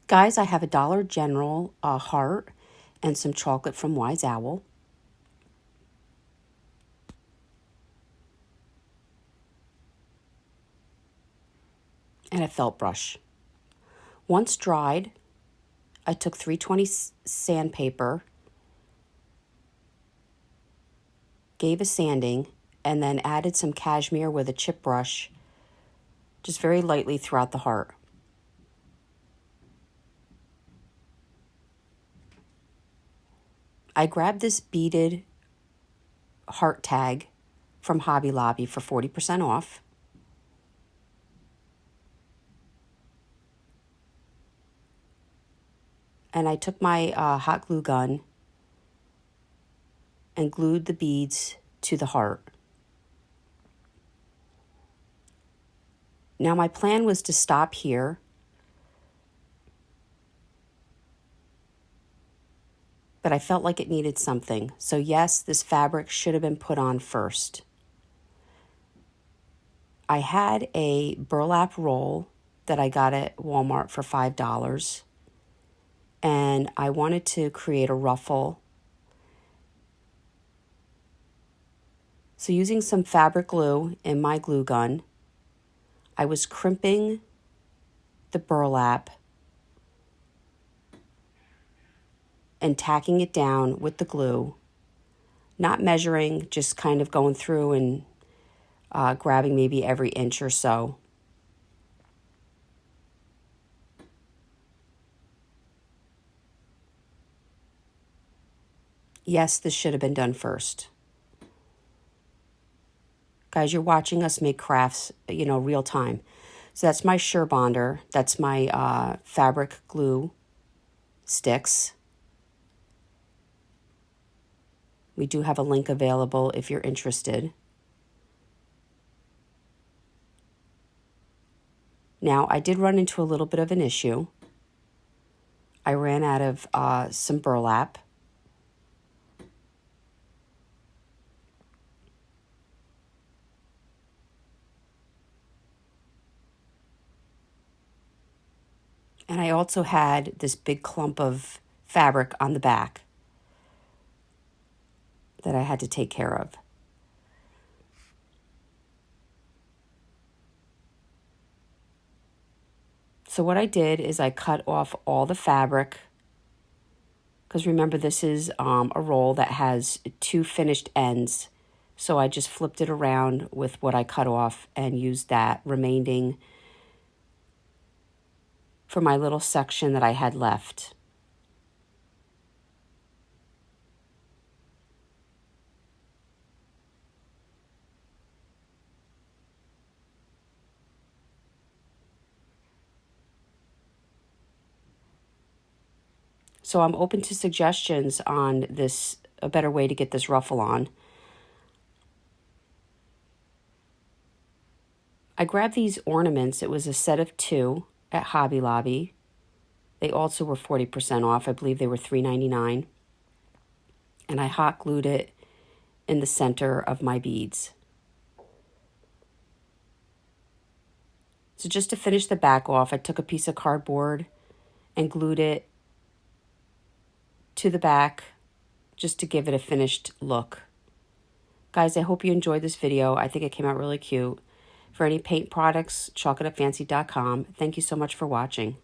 Guys, I have a Dollar General heart and some chocolate from Wise Owl. And a felt brush. Once dried, I took 320 sandpaper, gave a sanding, and then added some cashmere with a chip brush, just very lightly throughout the heart. I grabbed this beaded heart tag from Hobby Lobby for 40% off. And I took my hot glue gun and glued the beads to the heart. Now my plan was to stop here, but I felt like it needed something. So yes, this fabric should have been put on first. I had a burlap roll that I got at Walmart for $5. And I wanted to create a ruffle. So using some fabric glue in my glue gun, I was crimping the burlap and tacking it down with the glue, not measuring, just kind of going through and grabbing maybe every inch or so. Yes, this should have been done first. Guys, you're watching us make crafts, real time. So that's my Surebonder. That's my fabric glue sticks. We do have a link available if you're interested. Now, I did run into a little bit of an issue. I ran out of some burlap. And I also had this big clump of fabric on the back that I had to take care of. So what I did is I cut off all the fabric, because remember this is a roll that has 2 finished ends. So I just flipped it around with what I cut off and used that remaining for my little section that I had left. So I'm open to suggestions on this, a better way to get this ruffle on. I grabbed these ornaments. It was a set of 2 at Hobby Lobby. They also were 40% off. I believe they were $3.99. And I hot glued it in the center of my beads. So just to finish the back off, I took a piece of cardboard and glued it to the back just to give it a finished look. Guys, I hope you enjoyed this video. I think it came out really cute. For any paint products, chalkitupfancy.com. Thank you so much for watching.